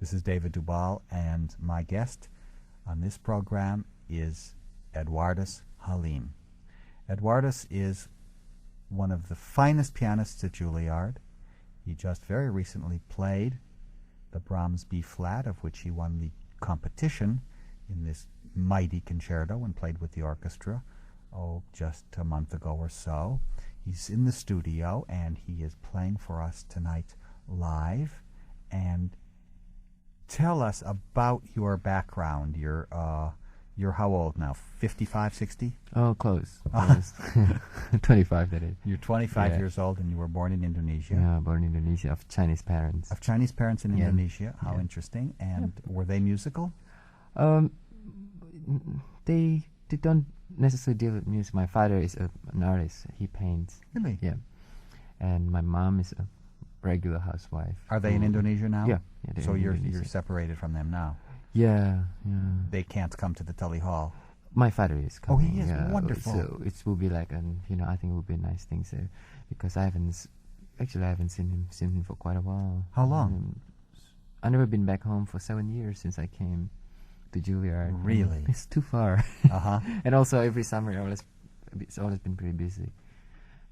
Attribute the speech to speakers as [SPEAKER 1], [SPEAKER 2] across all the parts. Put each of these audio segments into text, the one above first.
[SPEAKER 1] This is David Dubal, and my guest on this program is Eduardus Halim. Eduardus is one of the finest pianists at Julliard. He just very recently played the Brahms B-flat, of which he won the competition in this mighty concerto and played with the orchestra, just a month ago or so. He's in the studio, and he is playing for us tonight live. And tell us about your background. You're how old now? 55, 60?
[SPEAKER 2] Oh, close. 25, that is.
[SPEAKER 1] You're 25 years old, and you were born in Indonesia.
[SPEAKER 2] Yeah, born in Indonesia, of Chinese parents.
[SPEAKER 1] Of Chinese parents in Indonesia. How interesting. And were they musical?
[SPEAKER 2] They don't necessarily deal with music. My father is an artist. He paints.
[SPEAKER 1] Really?
[SPEAKER 2] Yeah. And my mom is a regular housewife.
[SPEAKER 1] Are they in Indonesia now?
[SPEAKER 2] Yeah.
[SPEAKER 1] So you're separated from them now?
[SPEAKER 2] Yeah.
[SPEAKER 1] They can't come to the Tully Hall?
[SPEAKER 2] My father is coming.
[SPEAKER 1] Oh, he is?
[SPEAKER 2] Yeah.
[SPEAKER 1] Wonderful.
[SPEAKER 2] So it will be like, I think it will be a nice thing. So, because I haven't seen him for quite a while.
[SPEAKER 1] How long?
[SPEAKER 2] I've never been back home for 7 years since I came to Julliard.
[SPEAKER 1] Really?
[SPEAKER 2] It's too far. And also every summer it's always been pretty busy.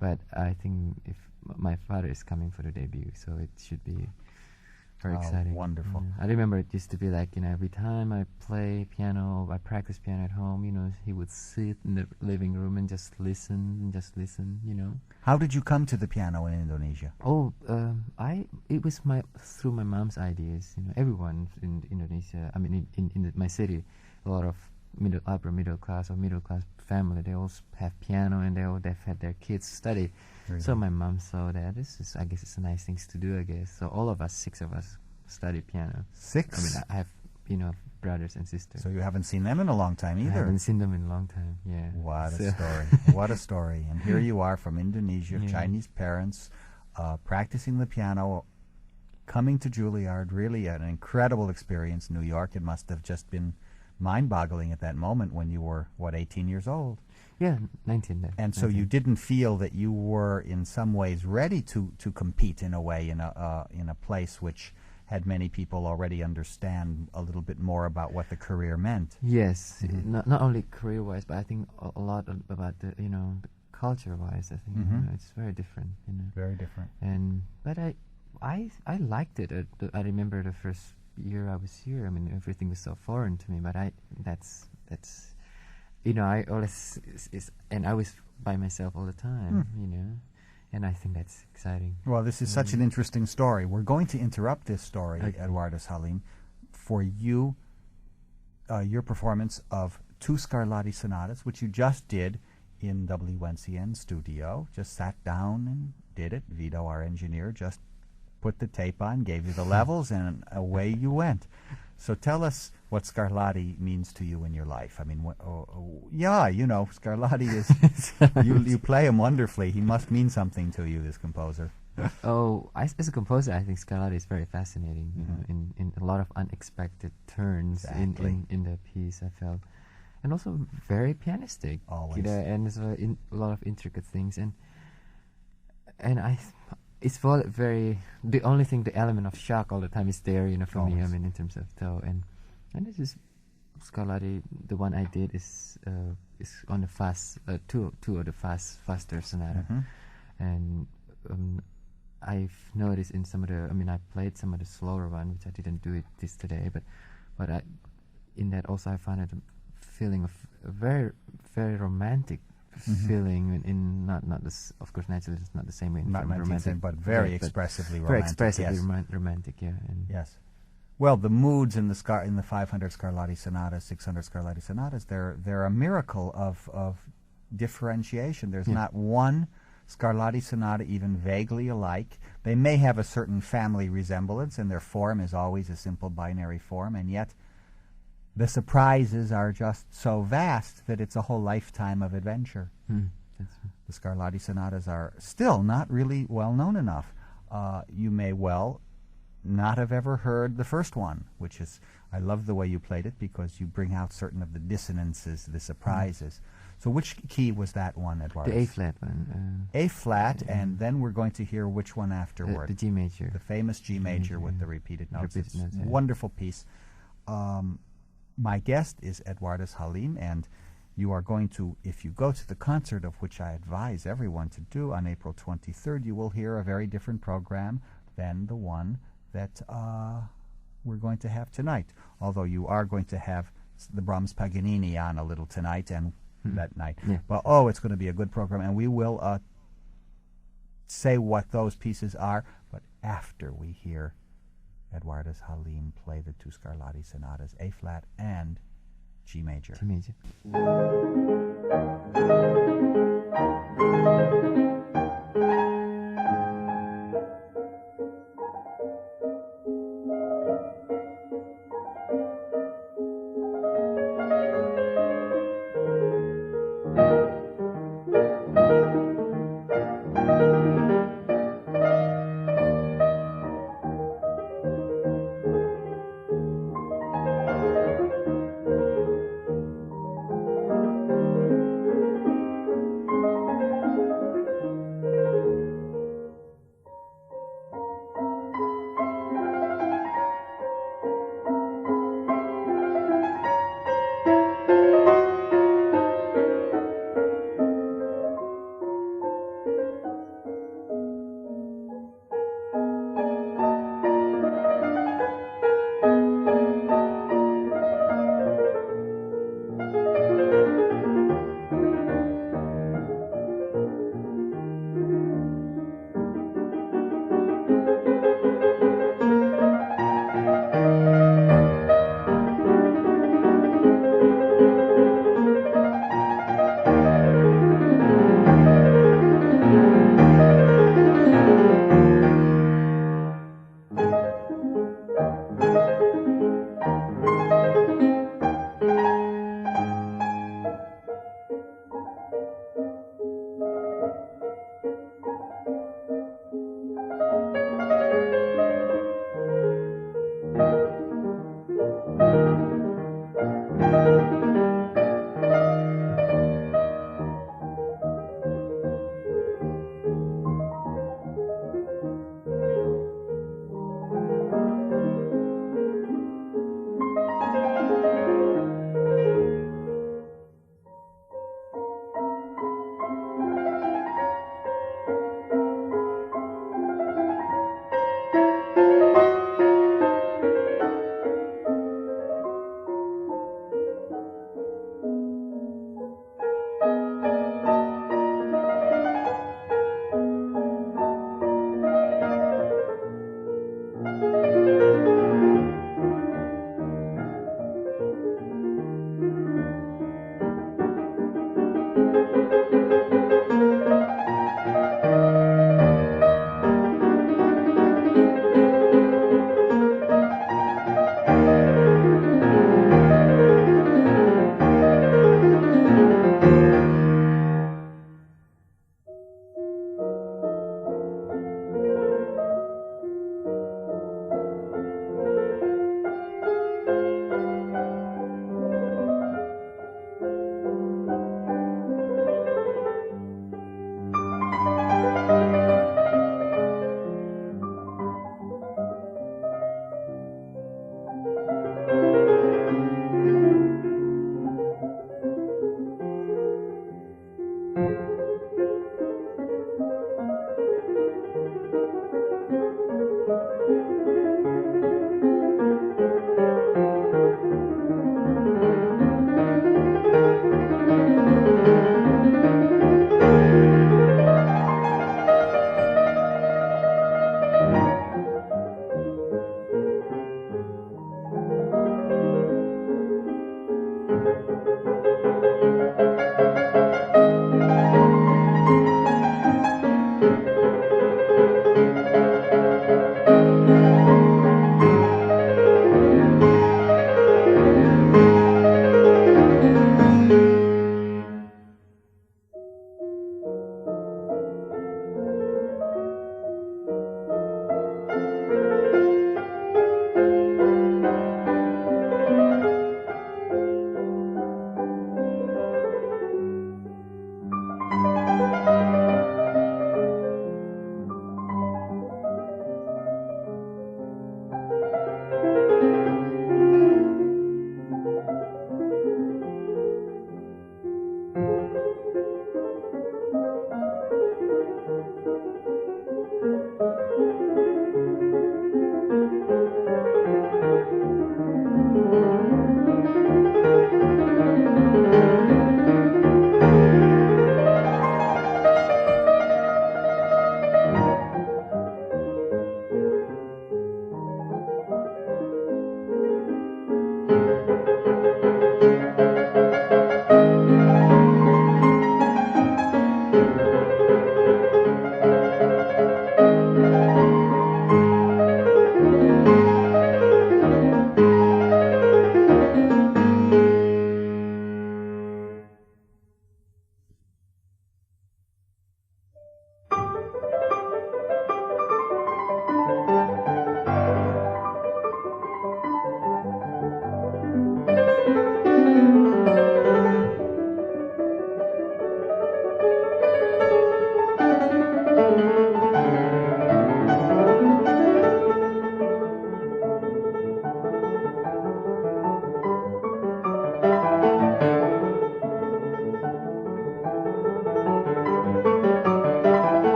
[SPEAKER 2] But I think if my father is coming for the debut, so it should be very exciting.
[SPEAKER 1] Wonderful.
[SPEAKER 2] Yeah. I remember it used to be like, every time I play piano, I practice piano at home, he would sit in the living room and just listen.
[SPEAKER 1] How did you come to the piano in Indonesia?
[SPEAKER 2] It was through my mom's ideas. Everyone in Indonesia, in my city, a lot of upper middle class family, they all have piano, and they've had their kids study.
[SPEAKER 1] Really?
[SPEAKER 2] So my mom saw that I guess it's a nice thing to do, I guess. So all of us, 6 of us, studied piano.
[SPEAKER 1] 6?
[SPEAKER 2] I have, brothers and sisters.
[SPEAKER 1] So you haven't seen them in a long time either?
[SPEAKER 2] I haven't seen them in a long time, yeah.
[SPEAKER 1] What a story. What a story. And here you are from Indonesia, Chinese parents, practicing the piano, coming to Julliard, really an incredible experience. New York, it must have just been mind-boggling at that moment when you were, 18 years old?
[SPEAKER 2] Yeah, 19 then.
[SPEAKER 1] And so
[SPEAKER 2] 19.
[SPEAKER 1] you didn't feel that you were in some ways ready to compete in a way in a place which had many people already understand a little bit more about what the career meant.
[SPEAKER 2] Yes, not only career-wise, but I think a lot about the culture-wise. I think it's very different.
[SPEAKER 1] Very different.
[SPEAKER 2] But I liked it. I remember the first year I was here. Everything was so foreign to me. But that's I always and I was by myself all the time. And I think that's exciting.
[SPEAKER 1] Well, this is such an interesting story. We're going to interrupt this story, Eduardus Halim, for your performance of 2 Scarlatti sonatas, which you just did in WNCN studio. Just sat down and did it. Vito, our engineer, just put the tape on, gave you the levels, and away you went. So tell us what Scarlatti means to you in your life. Scarlatti is, you play him wonderfully. He must mean something to you, this composer.
[SPEAKER 2] As a composer, I think Scarlatti is very fascinating, in a lot of unexpected turns in the piece, I felt. And also very pianistic.
[SPEAKER 1] Always.
[SPEAKER 2] And there's a lot of intricate things. And it's very, the only thing, the element of shock all the time is there, for me, in terms of though. And this is Scarlatti, the one I did is on the fast, two of the faster sonata. And I've noticed in some of the, I played some of the slower one, which I didn't do this today, but in that also I found a feeling of a very, very romantic feeling in not this, of course, naturally it's not the same way in
[SPEAKER 1] not romantic, but very expressively romantic.
[SPEAKER 2] Very expressively romantic, yeah. And
[SPEAKER 1] yes. Well, the moods in the 500 Scarlatti sonatas, 600 Scarlatti sonatas, they're a miracle of differentiation. There's not one Scarlatti sonata even vaguely alike. They may have a certain family resemblance, and their form is always a simple binary form, and yet the surprises are just so vast that it's a whole lifetime of adventure. The Scarlatti sonatas are still not really well known enough. You may well not have ever heard the first one, which is, I love the way you played it because you bring out certain of the dissonances, the surprises. So which key was that one, Eduardus?
[SPEAKER 2] The A flat one.
[SPEAKER 1] A flat, and then we're going to hear which one afterward.
[SPEAKER 2] The G major.
[SPEAKER 1] The famous G major with the repeated notes.
[SPEAKER 2] Repeated notes, yeah.
[SPEAKER 1] Wonderful piece. My guest is Eduardus Halim, and you are going to, if you go to the concert, of which I advise everyone to do on April 23rd, you will hear a very different program than the one that we're going to have tonight. Although you are going to have the Brahms Paganini on a little tonight and that night.
[SPEAKER 2] Yeah.
[SPEAKER 1] Well, it's going to be a good program, and we will say what those pieces are, but after we hear Eduardus Halim play the two Scarlatti sonatas, A flat and G major.
[SPEAKER 2] G major.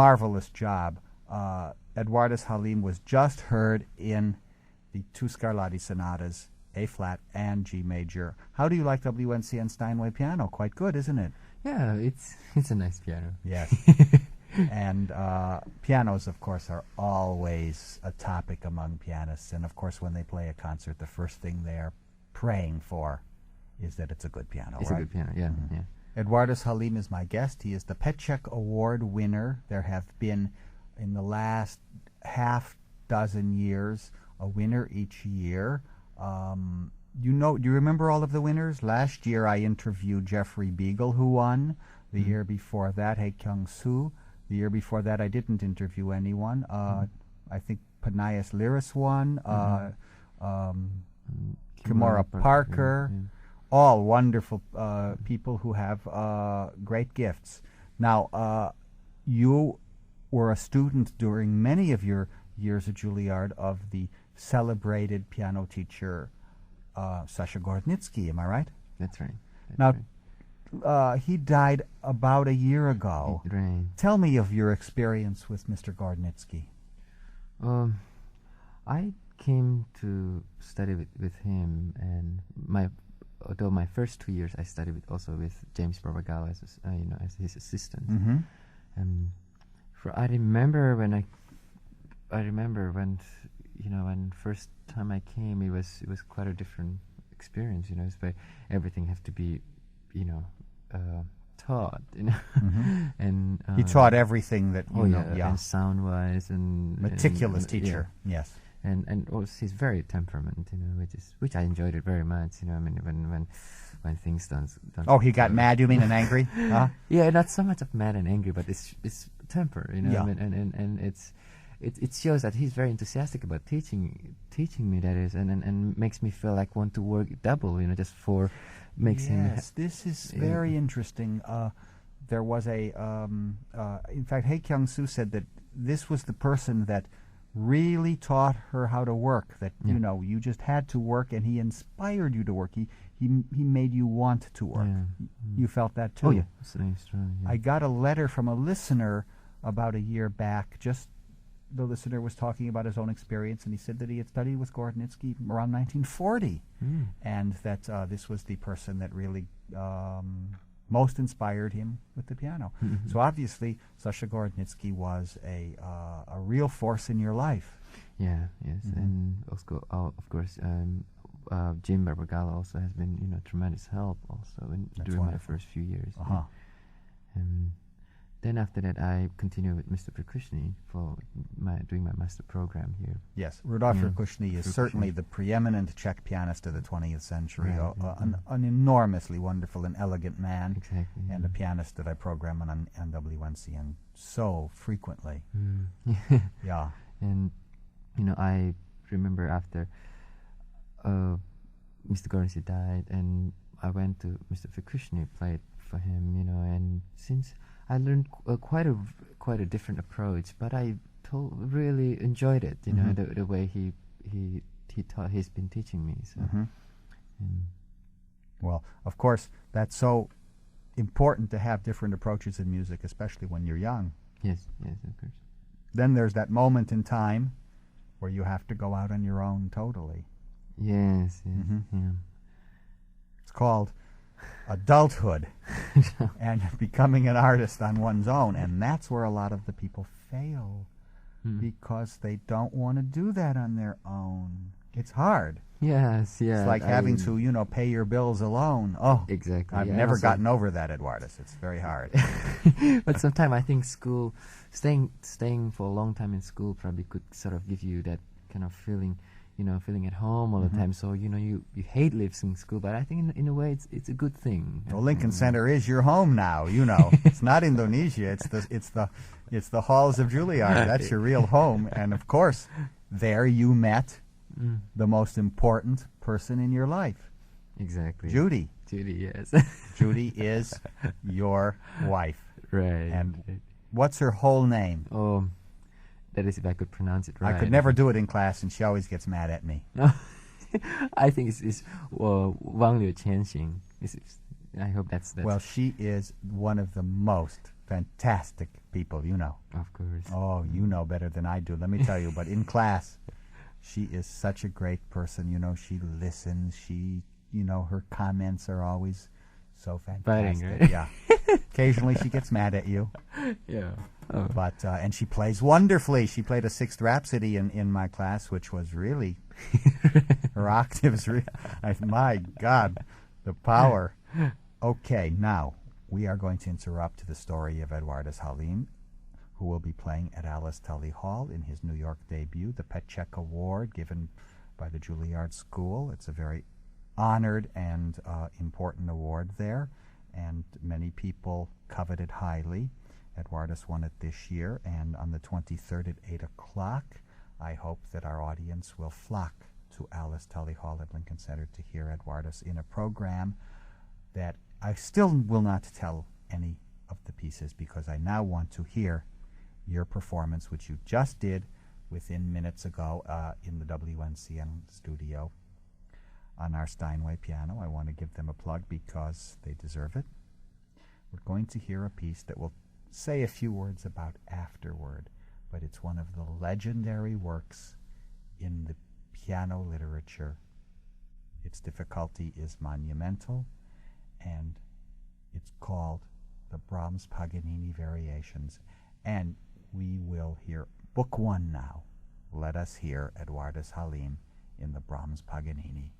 [SPEAKER 1] marvelous job. Eduardus Halim was just heard in the two Scarlatti sonatas, A flat and G major. How do you like WNCN Steinway piano? Quite good, isn't it?
[SPEAKER 2] Yeah, it's a nice piano.
[SPEAKER 1] Yes. And pianos, of course, are always a topic among pianists. And, of course, when they play a concert, the first thing they're praying for is that it's a good piano,
[SPEAKER 2] It's
[SPEAKER 1] right?
[SPEAKER 2] a good piano, yeah, yeah.
[SPEAKER 1] Eduardus Halim is my guest. He is the Petchek Award winner. There have been, in the last half dozen years, a winner each year. Do you remember all of the winners? Last year I interviewed Jeffrey Beagle, who won. The year before that, Hae Kyung-soo. The year before that, I didn't interview anyone. I think Panias Liris won. Kimura Parker.
[SPEAKER 2] Yeah.
[SPEAKER 1] All wonderful people who have great gifts. Now, you were a student during many of your years at Julliard of the celebrated piano teacher Sasha Gordnitsky, am I right?
[SPEAKER 2] That's right. That's
[SPEAKER 1] Now,
[SPEAKER 2] right.
[SPEAKER 1] he died about a year ago.
[SPEAKER 2] Right.
[SPEAKER 1] Tell me of your experience with Mr. Gordnitsky.
[SPEAKER 2] I came to study with him, and although my first 2 years I studied also with James Barbagallo as his assistant.
[SPEAKER 1] Mm-hmm.
[SPEAKER 2] And I remember when first time I came, it was quite a different experience. It's by everything have to be taught.
[SPEAKER 1] Mm-hmm.
[SPEAKER 2] And
[SPEAKER 1] He taught everything that you know. Yeah.
[SPEAKER 2] And sound wise and
[SPEAKER 1] Meticulous
[SPEAKER 2] and,
[SPEAKER 1] teacher.
[SPEAKER 2] Yeah.
[SPEAKER 1] Yes.
[SPEAKER 2] And also he's very temperament, which I enjoyed it very much. When things don't.
[SPEAKER 1] Oh, he got mad, you mean, and angry? Huh?
[SPEAKER 2] Yeah, not so much of mad and angry, but it's temper,
[SPEAKER 1] Yeah.
[SPEAKER 2] And it shows that he's very enthusiastic about teaching me, that is, and makes me feel like want to work double, just for makes him.
[SPEAKER 1] Yes, this is very interesting. There was in fact, Hae Kyung-soo said that this was the person that really taught her how to work, that you just had to work, and he inspired you to work. He made you want to work.
[SPEAKER 2] Yeah.
[SPEAKER 1] You felt that too?
[SPEAKER 2] Oh yeah, strong, yeah.
[SPEAKER 1] I got a letter from a listener about a year back. Just the listener was talking about his own experience, and he said that he had studied with Gordnitsky around 1940, and that this was the person that really most inspired him with the piano.
[SPEAKER 2] Mm-hmm.
[SPEAKER 1] So obviously, Sasha Gordnitsky was a real force in your life.
[SPEAKER 2] Yeah, yes, and also, of course, Jim Barbagallo also has been, tremendous help also during my first few years.
[SPEAKER 1] Uh-huh.
[SPEAKER 2] And then after that, I continued with Mr. Perkushny for doing my master program here.
[SPEAKER 1] Yes, Rudolf
[SPEAKER 2] Yeah.
[SPEAKER 1] Perkushny is
[SPEAKER 2] Perkushny.
[SPEAKER 1] certainly the preeminent Czech pianist of the 20th century.
[SPEAKER 2] Right,
[SPEAKER 1] An enormously wonderful and elegant man,
[SPEAKER 2] Exactly.
[SPEAKER 1] and a pianist that I program on WNCN so frequently. Yeah.
[SPEAKER 2] And I remember after Mr. Gordnitsky died, and I went to Mr. Perkushny, played for him, and since I learned quite a different approach, but I really enjoyed it, the way he taught. He's been teaching me. So,
[SPEAKER 1] Well, of course, that's so important to have different approaches in music, especially when you're young.
[SPEAKER 2] yes, of course.
[SPEAKER 1] Then there's that moment in time where you have to go out on your own totally.
[SPEAKER 2] Yes, yeah.
[SPEAKER 1] It's called adulthood and becoming an artist on one's own, and that's where a lot of the people fail because they don't want to do that on their own. It's hard.
[SPEAKER 2] Yes, yeah.
[SPEAKER 1] It's like having to, pay your bills alone. Oh,
[SPEAKER 2] Exactly.
[SPEAKER 1] I've
[SPEAKER 2] yeah,
[SPEAKER 1] never
[SPEAKER 2] also-
[SPEAKER 1] gotten over that, Eduardus. It's very hard.
[SPEAKER 2] But sometimes I think staying for a long time in school probably could sort of give you that kind of feeling, feeling at home all the time. So you hate living in school, but I think in a way it's a good thing.
[SPEAKER 1] Well, Lincoln Center is your home now. It's not Indonesia. It's the halls of Julliard. That's your real home. And of course, there you met the most important person in your life,
[SPEAKER 2] Exactly.
[SPEAKER 1] Judy.
[SPEAKER 2] Judy, yes.
[SPEAKER 1] Judy is your wife.
[SPEAKER 2] Right.
[SPEAKER 1] And what's her whole name?
[SPEAKER 2] Oh, that is if I could pronounce it right.
[SPEAKER 1] I could never do it in class, and she always gets mad at me.
[SPEAKER 2] I think it's Wang Liu Qianxing. I hope that's.
[SPEAKER 1] Well, she is one of the most fantastic people, you know.
[SPEAKER 2] Of course.
[SPEAKER 1] Oh, you know better than I do, let me tell you. But in class, she is such a great person. You know, she listens. Her comments are always so fantastic.
[SPEAKER 2] Biting, right?
[SPEAKER 1] Yeah. Occasionally she gets mad at you.
[SPEAKER 2] Yeah. Oh.
[SPEAKER 1] But and she plays wonderfully. She played a Sixth Rhapsody in my class, which was really her octaves. My God, the power. Okay, now we are going to interrupt the story of Eduardus Halim, who will be playing at Alice Tully Hall in his New York debut, the Petchek Award given by the Julliard School. It's a very honored and important award there, and many people covet it highly. Eduardus won it this year, and on the 23rd at 8 o'clock, I hope that our audience will flock to Alice Tully Hall at Lincoln Center to hear Eduardus in a program that I still will not tell any of the pieces, because I now want to hear your performance, which you just did within minutes ago in the WNCN studio on our Steinway piano. I want to give them a plug because they deserve it. We're going to hear a piece that we'll say a few words about afterward, but it's one of the legendary works in the piano literature. Its difficulty is monumental, and it's called the Brahms Paganini Variations. And we will hear Book 1 now. Let us hear Eduardus Halim in the Brahms Paganini.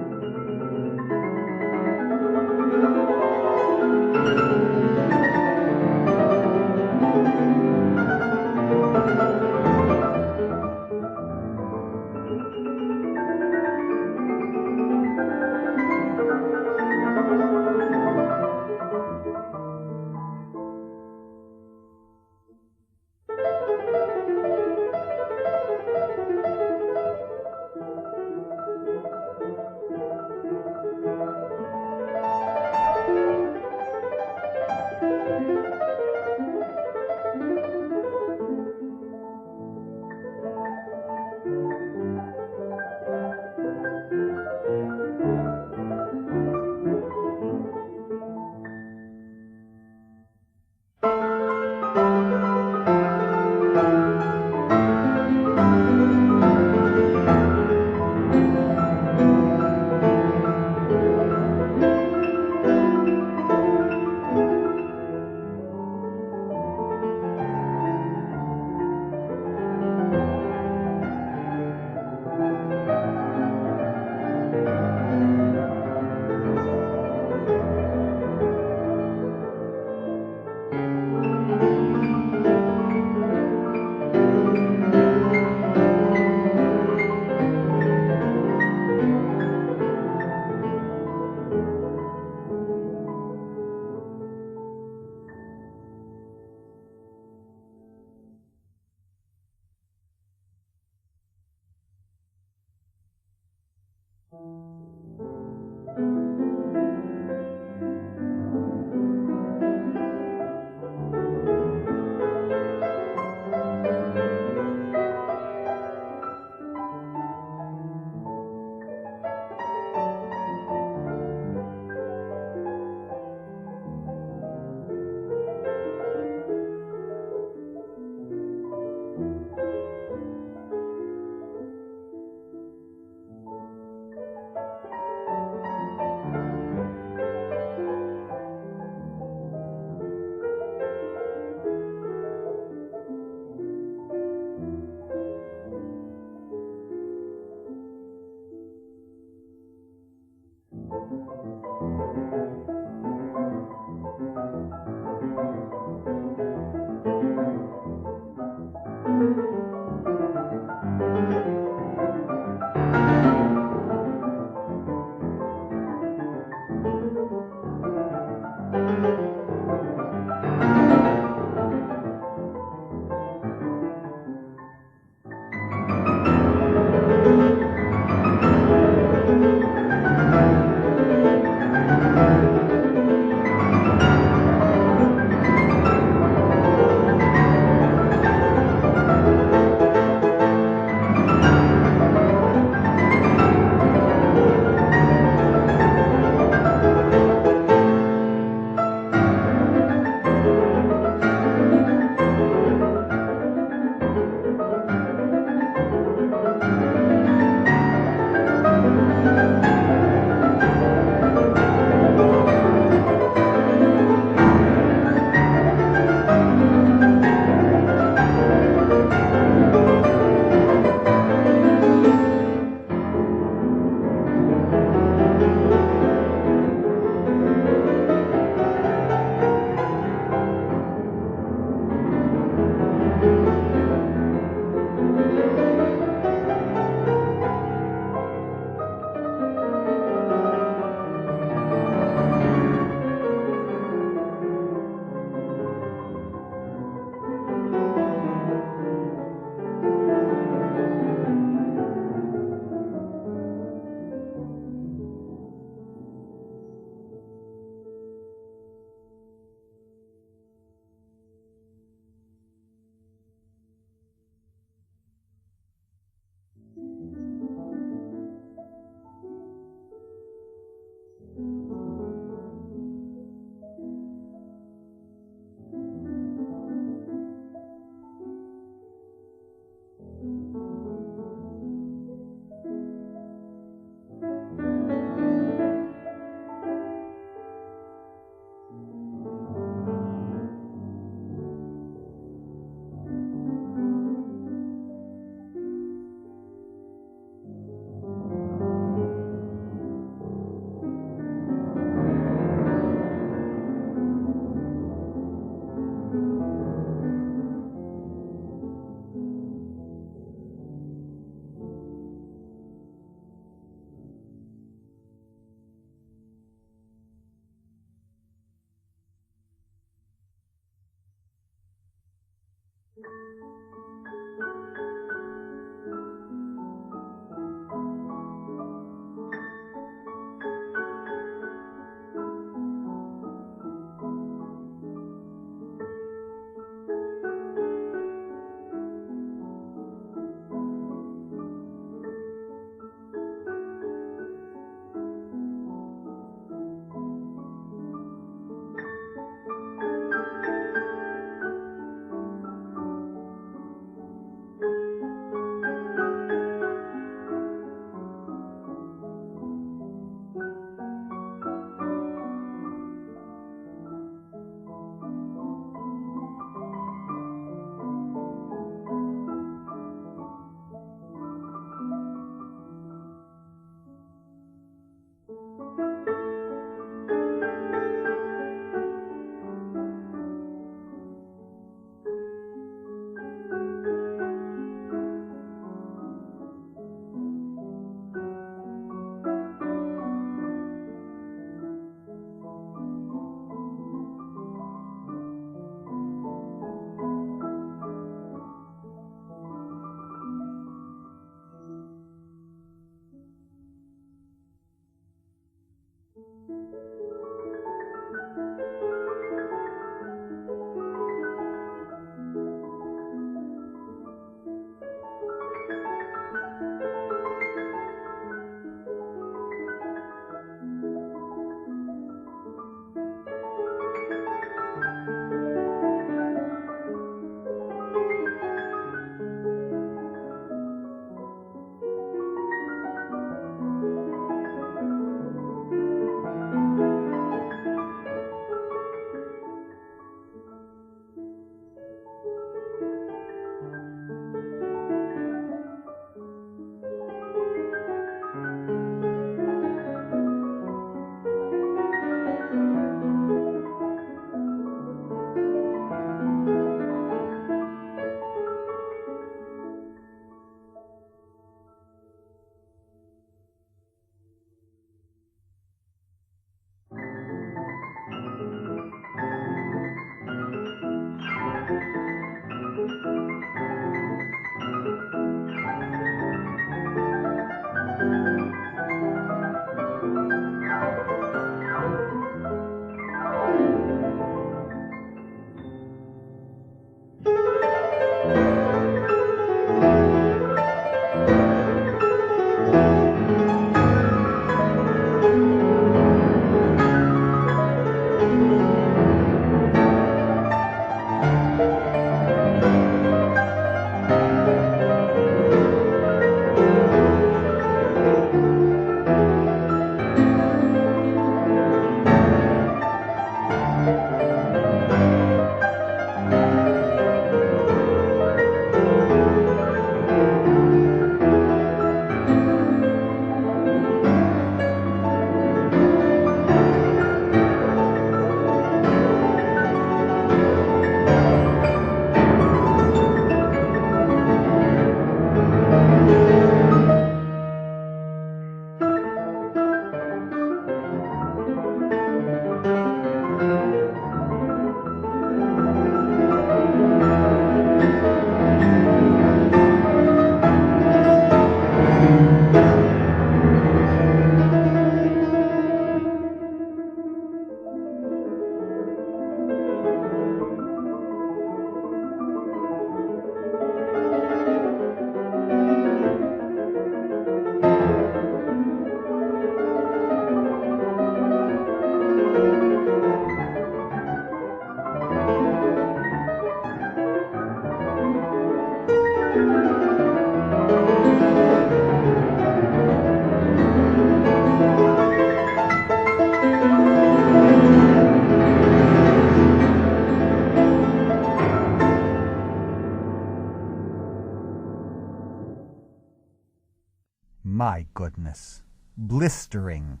[SPEAKER 1] my goodness. Blistering,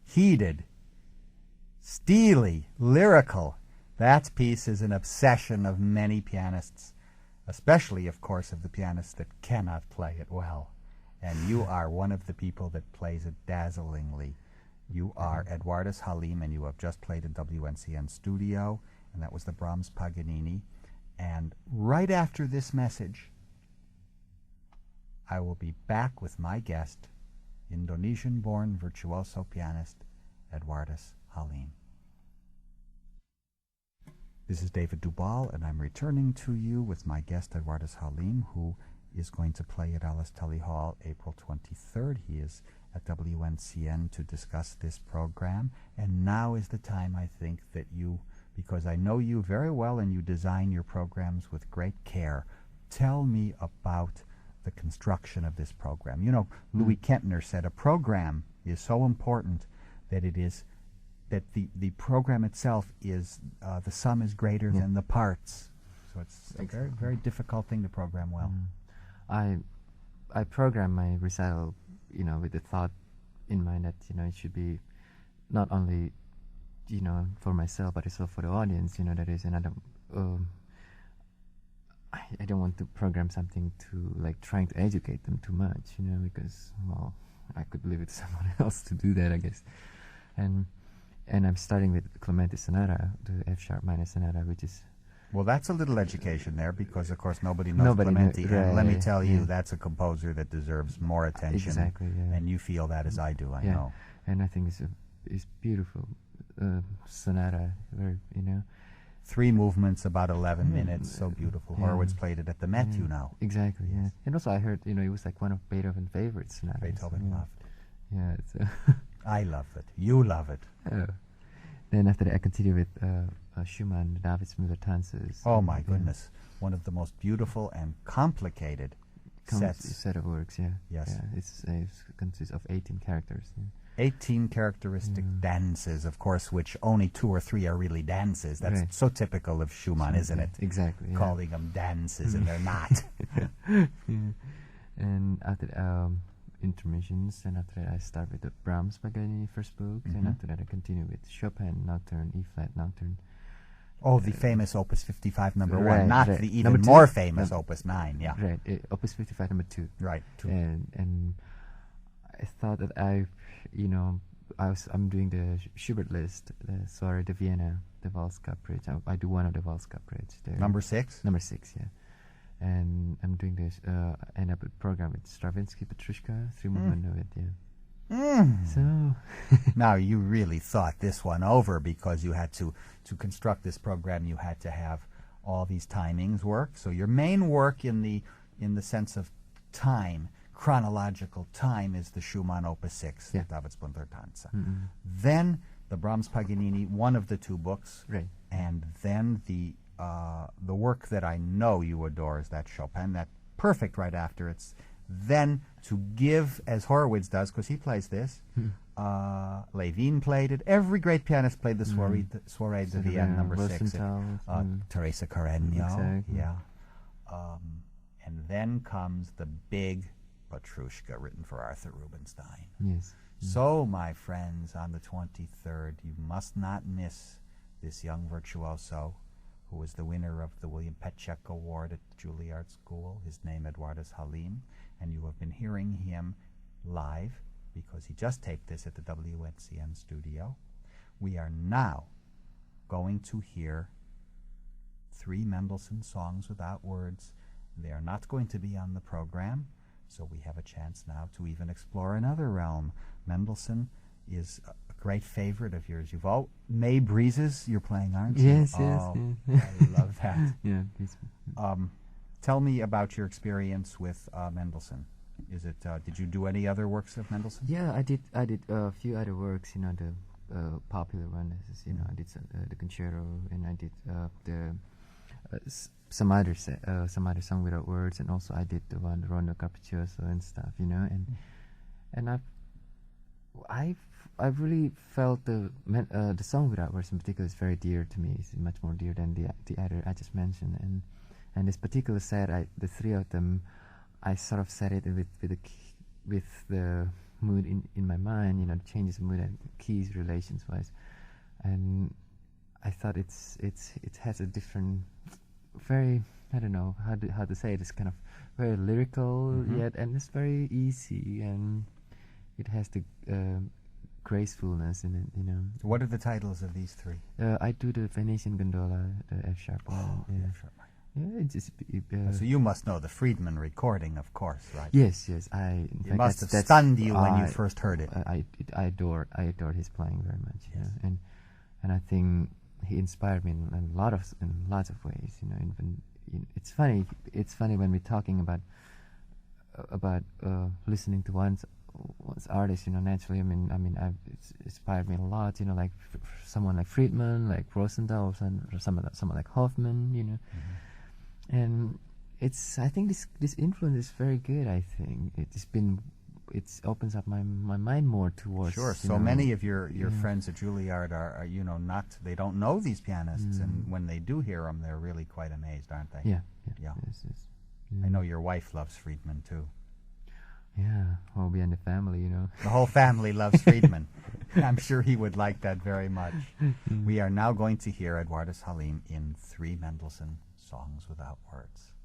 [SPEAKER 1] heated, steely, lyrical. That piece is an obsession of many pianists, especially, of course, of the pianists that cannot play it well. And you are one of the people that plays it dazzlingly. You are Eduardus Halim, and you have just played in WNCN studio, and that was the Brahms Paganini. And right after this message, I will be back with my guest, Indonesian-born virtuoso pianist Eduardus Halim. This is David Dubal, and I'm returning to you with my guest, Eduardus Halim, who is going to play at Alice Tully Hall April 23rd. He is at WNCN to discuss this program. And now is the time, I think, that you, because I know you very well and you design your programs with great care, tell me about the construction of this program. You know, Louis Kempner said a program is so important that it is that the program itself is the sum is greater than the parts. So it's a very, very difficult thing to program well.
[SPEAKER 2] I program my recital, you know, with the thought in mind that, you know, it should be not only, you know, for myself, but also for the audience. You know, that is another. I don't want to program something to like trying to educate them too much, you know, because, well, I could leave it to someone else to do that, I guess. And I'm starting with Clementi Sonata, the F-sharp minor sonata, which is...
[SPEAKER 1] Well, that's a little education there, because, of course, nobody knows Clementi. And let me tell you, that's a composer that deserves more attention.
[SPEAKER 2] Exactly, yeah.
[SPEAKER 1] And you feel that as I do, I know.
[SPEAKER 2] And I think it's beautiful sonata, very, you know.
[SPEAKER 1] 3 movements, about 11 minutes, so beautiful. Horowitz played it at the Met, you know.
[SPEAKER 2] Exactly, yeah. And also I heard, you know, it was like one of Beethoven's favorite sonatas.
[SPEAKER 1] Beethoven loved.
[SPEAKER 2] Yeah, it's...
[SPEAKER 1] I love it. You love it.
[SPEAKER 2] Oh. Then after that, I continue with Schumann, David Müller-Tanzes.
[SPEAKER 1] Oh my goodness! One of the most beautiful and complicated
[SPEAKER 2] set of works. Yeah.
[SPEAKER 1] Yes.
[SPEAKER 2] Yeah, it consists of 18 characters. Yeah.
[SPEAKER 1] 18 characteristic dances, of course, which only 2 or 3 are really dances. That's so typical of Schumann, isn't it?
[SPEAKER 2] Exactly. Yeah.
[SPEAKER 1] Calling them dances, and they're not.
[SPEAKER 2] Yeah. And after intermissions, and after that I start with the Brahms Paganini first book, and after that I continue with Chopin Nocturne, E-flat Nocturne.
[SPEAKER 1] Oh, the famous Opus 55 number 1,
[SPEAKER 2] right,
[SPEAKER 1] not
[SPEAKER 2] right.
[SPEAKER 1] the even more famous Opus 9, yeah.
[SPEAKER 2] Right, Opus 55 number 2.
[SPEAKER 1] Right, 2.
[SPEAKER 2] And I thought that I'm doing the Schubert list, the Soirée de Vienna, the Valse Caprice. I do one of the Valse Caprice there.
[SPEAKER 1] Number 6?
[SPEAKER 2] Number 6, yeah. And I'm doing this, end up with program with Stravinsky, Petrushka, 3 movement of it, yeah. So...
[SPEAKER 1] Now, you really thought this one over, because you had to construct this program, you had to have all these timings work. So your main work in the sense of time, chronological time, is the Schumann Opus 6, the David Müller-Tanzes. Then the Brahms Paganini, one of the 2 books,
[SPEAKER 2] right.
[SPEAKER 1] And then the work that I know you adore is that Chopin, that perfect right after. It's then to give, as Horowitz does, because he plays this, Levine played it, every great pianist played the Soirée de Vienna, number 6. Teresa Carreño,
[SPEAKER 2] exactly.
[SPEAKER 1] yeah. And then comes the big Petrushka, written for Arthur Rubinstein.
[SPEAKER 2] Yes.
[SPEAKER 1] So, my friends, on the 23rd, you must not miss this young virtuoso, who was the winner of the William Petchek Award at Julliard School. His name, Eduardus Halim, and you have been hearing him live because he just taped this at the WNCN studio. We are now going to hear 3 Mendelssohn songs without words. They are not going to be on the program, so we have a chance now to even explore another realm. Mendelssohn is a great favorite of yours. You've all May Breezes you're playing, aren't you?
[SPEAKER 2] Yes,
[SPEAKER 1] yes.
[SPEAKER 2] yes.
[SPEAKER 1] I love that.
[SPEAKER 2] Yeah.
[SPEAKER 1] Tell me about your experience with Mendelssohn. Is it? Did you do any other works of Mendelssohn?
[SPEAKER 2] Yeah, I did a few other works. You know, the popular one is, you know, I did the concerto, and I did some other song without words, and also I did the one Rondo Capriccioso and stuff. You know, and I've really felt the song without words in particular is very dear to me. It's much more dear than the other I just mentioned, and this particular set, the 3 of them, I sort of set it with with the mood in my mind, the changes of mood and keys relations wise, and I thought it has a different, very, I don't know how to say it. It's kind of very lyrical yet, and it's very easy, and it has the gracefulness in it.
[SPEAKER 1] What are the titles of these three?
[SPEAKER 2] I do the Venetian Gondola, the F sharp one.
[SPEAKER 1] Yeah. F sharp.
[SPEAKER 2] Yeah, it's just,
[SPEAKER 1] so you must know the Friedman recording, of course, right?
[SPEAKER 2] Yes.
[SPEAKER 1] It must have stunned you when you first heard it.
[SPEAKER 2] I adored his playing very much. Yes. And I think he inspired me in lots of ways. Even it's funny when we're talking about listening to one's artist. Naturally, it's inspired me a lot. Like someone like Friedman, like Rosenthal, or someone like Hoffman. And I think this influence is very good. I think it opens up my mind more towards.
[SPEAKER 1] Sure. So many of your friends at Julliard are they don't know these pianists, and when they do hear them, they're really quite amazed, aren't they?
[SPEAKER 2] Yeah.
[SPEAKER 1] Yes. I know your wife loves Friedman too.
[SPEAKER 2] Yeah, well, we in the family,
[SPEAKER 1] The whole family loves Friedman. I'm sure he would like that very much. We are now going to hear Eduardus Halim in 3 Mendelssohn songs without words.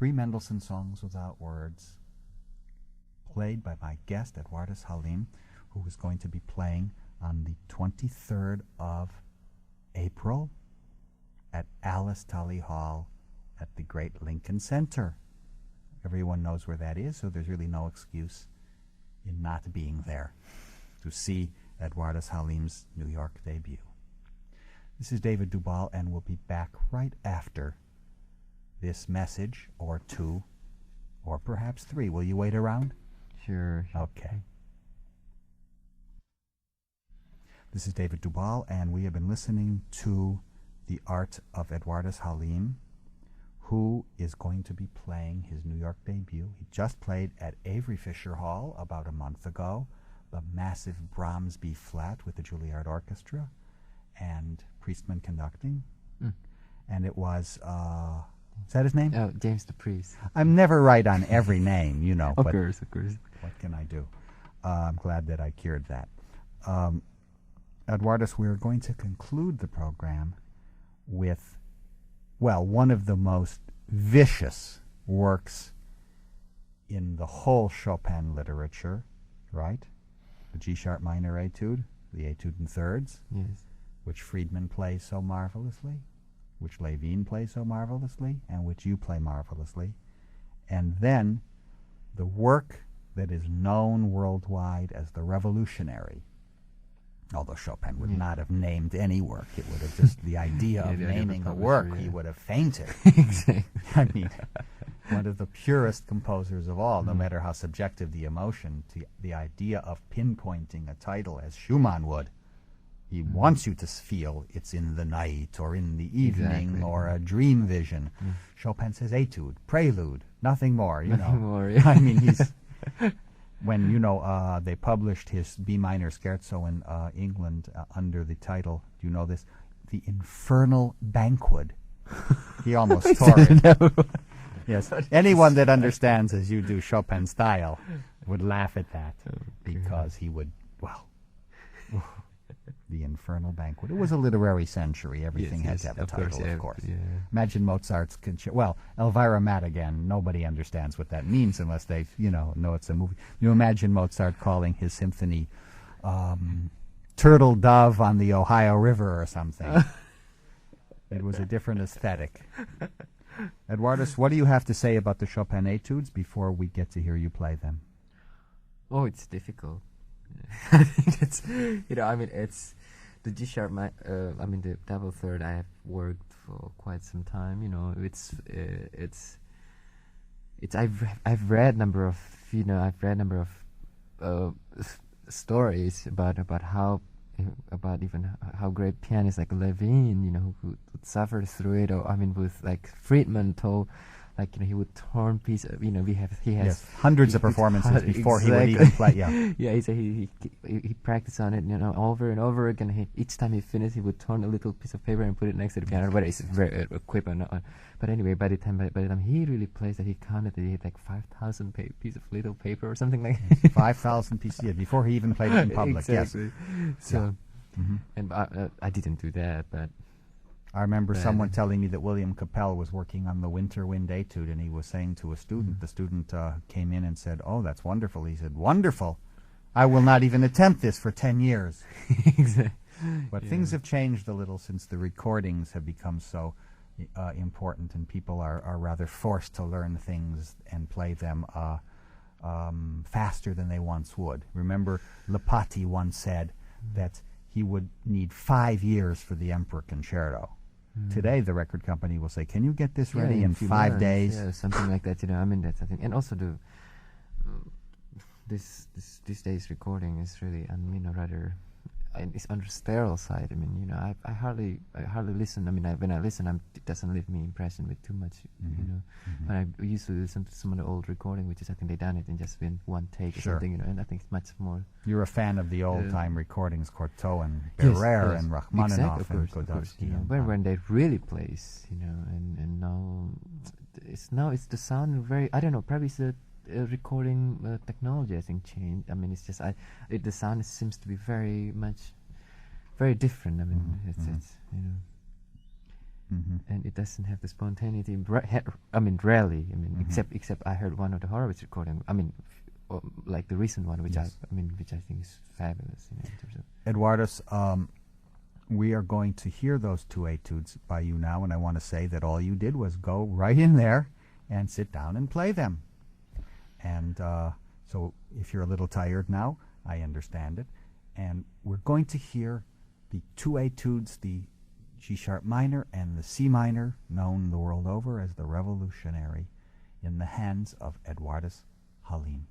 [SPEAKER 1] Three Mendelssohn songs without words, played by my guest, Eduardus Halim, who is going to be playing on the 23rd of April at Alice Tully Hall at the Great Lincoln Center. Everyone knows where that is, so there's really no excuse in not being there to see Eduardus Halim's New York debut. This is David Dubal, and we'll be back right after this message, or two, or perhaps three. Will you wait around?
[SPEAKER 2] Sure.
[SPEAKER 1] Okay. This is David Dubal, and we have been listening to the art of Eduardus Halim, who is going to be playing his New York debut. He just played at Avery Fisher Hall about a month ago, the massive Brahms B-flat with the Julliard Orchestra and Priestman conducting. And it was, is that his name?
[SPEAKER 2] Oh, James the Priest.
[SPEAKER 1] I'm never right on every name, you know.
[SPEAKER 2] Of course.
[SPEAKER 1] What can I do? I'm glad that I cured that. Eduardus, we're going to conclude the program with, well, one of the most vicious works in the whole Chopin literature, right? The G-sharp minor etude, the Etude in thirds,
[SPEAKER 2] Yes.
[SPEAKER 1] which Friedman plays so marvelously, which Levine plays so marvelously, and which you play marvelously. And then the work that is known worldwide as the Revolutionary. Although Chopin would not have named any work. It would have just, the idea of naming a work, he would have fainted.
[SPEAKER 2] Exactly.
[SPEAKER 1] I mean, one of the purest composers of all, no matter how subjective the emotion, the idea of pinpointing a title as Schumann would. He wants you to feel it's in the night or in the evening or a dream vision. Chopin says etude, prelude, nothing more, you know.
[SPEAKER 2] More, yeah.
[SPEAKER 1] I mean, he's... When, you know, they published his B minor scherzo in England under the title, do you know this? The Infernal Banquet. He almost tore it. Yes. Anyone that understands as you do Chopin style would laugh at that because he would, well, the Infernal Banquet. It was a literary century. Everything had to have a title, of course.
[SPEAKER 2] Yeah.
[SPEAKER 1] Imagine Mozart's well, Elvira Madigan. Nobody understands what that means unless they, you know it's a movie. You imagine Mozart calling his symphony "Turtle Dove on the Ohio River" or something. It was a different aesthetic. Eduardus, what do you have to say about the Chopin Etudes before we get to hear you play them?
[SPEAKER 2] Oh, it's difficult. I think it's, it's the G sharp. The double third. I have worked for quite some time. I've read number of stories about how great pianists like Levine, who would suffer through it, or with like Friedman told. He would torn piece of, he has
[SPEAKER 1] hundreds of performances before he would even play.
[SPEAKER 2] He said he practiced on it, over and over again. Each time he finished, he would torn a little piece of paper and put it next to the piano. But it's very equipment. But anyway, by the time he really plays that, he counted that he had like 5,000 pieces of little paper or something like that.
[SPEAKER 1] 5,000 pieces, before he even played it in public.
[SPEAKER 2] Exactly.
[SPEAKER 1] Yes.
[SPEAKER 2] So, and I didn't do that, but.
[SPEAKER 1] I remember someone telling me that William Capell was working on the Winter Wind Etude, and he was saying to a student, the student came in and said, "Oh, that's wonderful." He said, "Wonderful. I will not even attempt this for 10 years.
[SPEAKER 2] Exactly.
[SPEAKER 1] But things have changed a little since the recordings have become so important, and people are rather forced to learn things and play them faster than they once would. Remember, Lipatti once said that he would need 5 years for the Emperor Concerto. Today, the record company will say, "Can you get this ready in 5 days?"
[SPEAKER 2] Yeah, something like that. That's I think, and also this days recording is really, rather, it's on the sterile side. I hardly listen. When I listen, it doesn't leave me impression with too much. But I used to listen to some of the old recording, which is I think they done it in just in one take or something. And I think it's much more.
[SPEAKER 1] You're a fan of the old time recordings, Cortot and Barrère and Rachmaninoff and Godowsky.
[SPEAKER 2] When they really plays, and now it's the sound very. I don't know. Probably it's the recording technology. I think changed. It's just the sound seems to be very different. It's and it doesn't have the spontaneity. Rarely. Except I heard one of the Horowitz recording. Like the recent one, which I think is fabulous. In terms of
[SPEAKER 1] Eduardus, we are going to hear those two etudes by you now, and I want to say that all you did was go right in there and sit down and play them. And so if you're a little tired now, I understand it. And we're going to hear the two etudes, the G-sharp minor and the C minor, known the world over as the Revolutionary, in the hands of Eduardus Halim.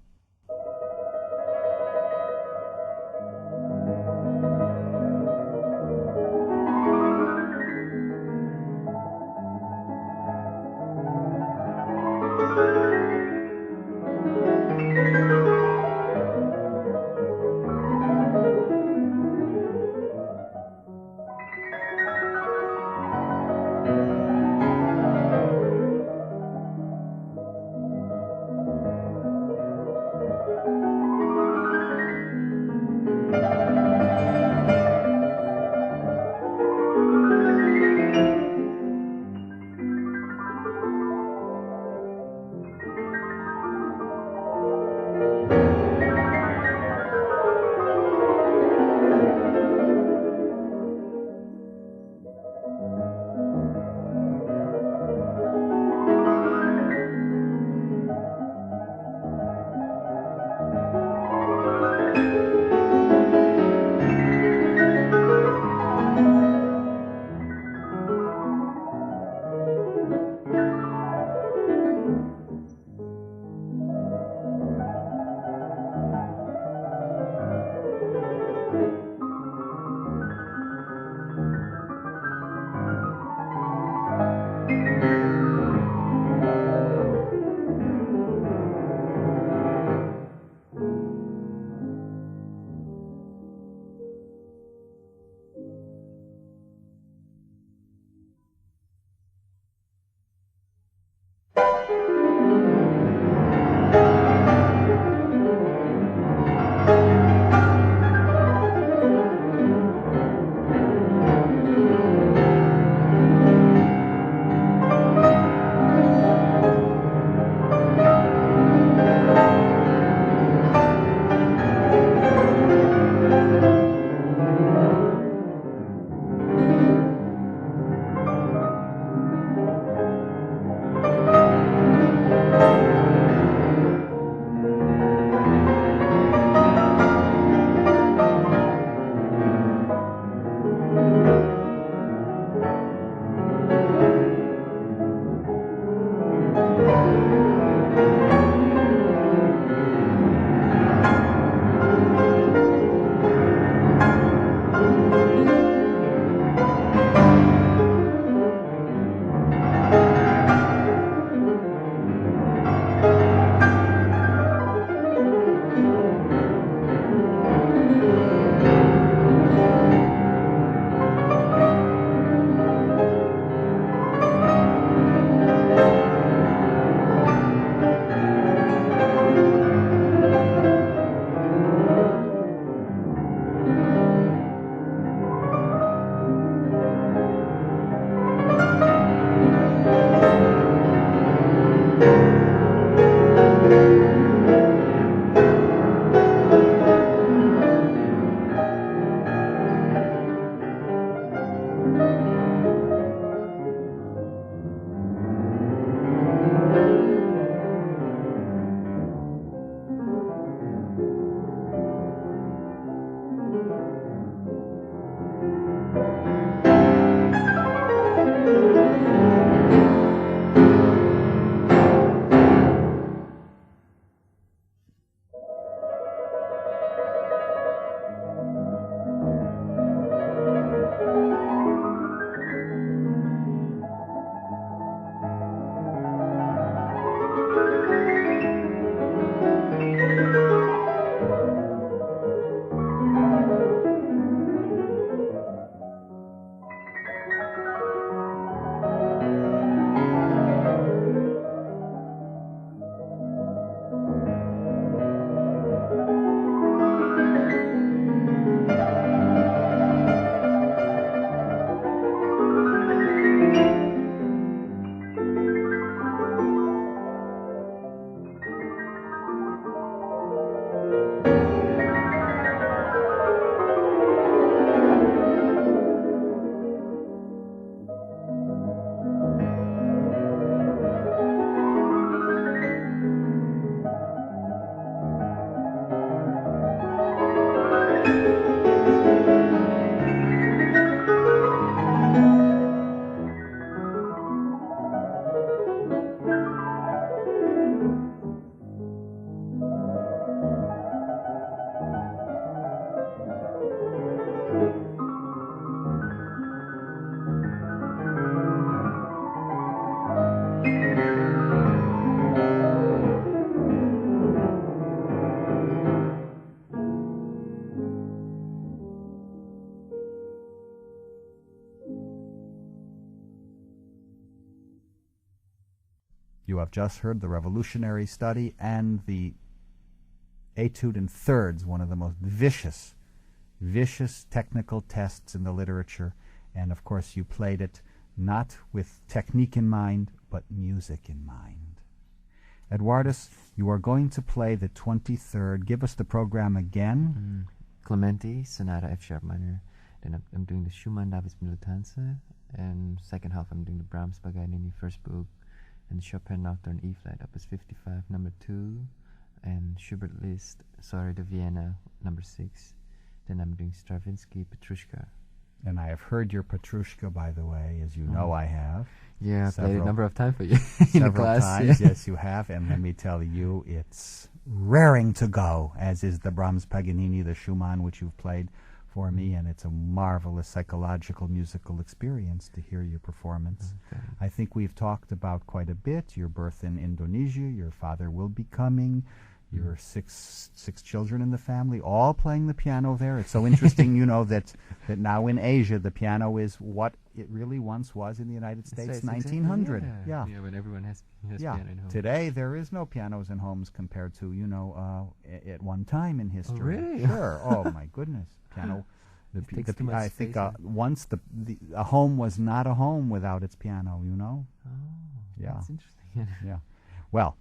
[SPEAKER 1] You have just heard the Revolutionary Study and the Etude in Thirds, one of the most vicious technical tests in the literature. And of course you played it not with technique in mind, but music in mind. Eduardus, you are going to play the 23rd. Give us the program again.
[SPEAKER 2] Clementi, Sonata F sharp minor. Then I'm doing the Schumann David's Militanze, and second half I'm doing the Brahms Paganini first book, and the Chopin Nocturne E flat opus 55 number 2, and Schubert Liszt Soirée de Vienna number 6. Then I'm doing Stravinsky Petrushka.
[SPEAKER 1] And I have heard your Petrushka, by the way, as you know I have.
[SPEAKER 2] Yeah, I played it a number of times for you in the class.
[SPEAKER 1] Several times, yes, you have. And let me tell you, it's raring to go, as is the Brahms Paganini, the Schumann, which you've played for me, and it's a marvelous psychological musical experience to hear your performance.
[SPEAKER 2] Okay.
[SPEAKER 1] I think we've talked about quite a bit your birth in Indonesia, your father will be coming, your six children in the family, all playing the piano there. It's so interesting, you know, that now in Asia the piano is what it really once was in the United States, 1900.
[SPEAKER 2] Exactly. Yeah, when everyone has piano in home.
[SPEAKER 1] Today there is no pianos in homes compared to, you know, at one time in history.
[SPEAKER 2] Oh, really?
[SPEAKER 1] Sure. Oh, my goodness. Piano. I think once a home was not a home without its piano, you know?
[SPEAKER 2] Oh,
[SPEAKER 1] yeah.
[SPEAKER 2] That's interesting.
[SPEAKER 1] Yeah. Well,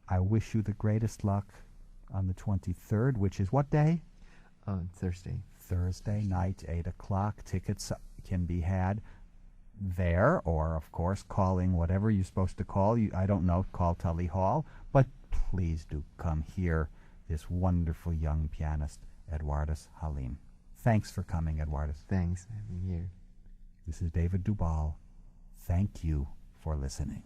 [SPEAKER 1] I wish you the greatest luck on the 23rd, which is what day?
[SPEAKER 2] Thursday.
[SPEAKER 1] Thursday night, 8 o'clock. Tickets can be had there, or, of course, calling whatever you're supposed to call. I don't know, call Tully Hall. But please do come hear this wonderful young pianist, Eduardus Halim. Thanks for coming, Eduardus.
[SPEAKER 2] Thanks for having me here.
[SPEAKER 1] This is David Dubal. Thank you for listening.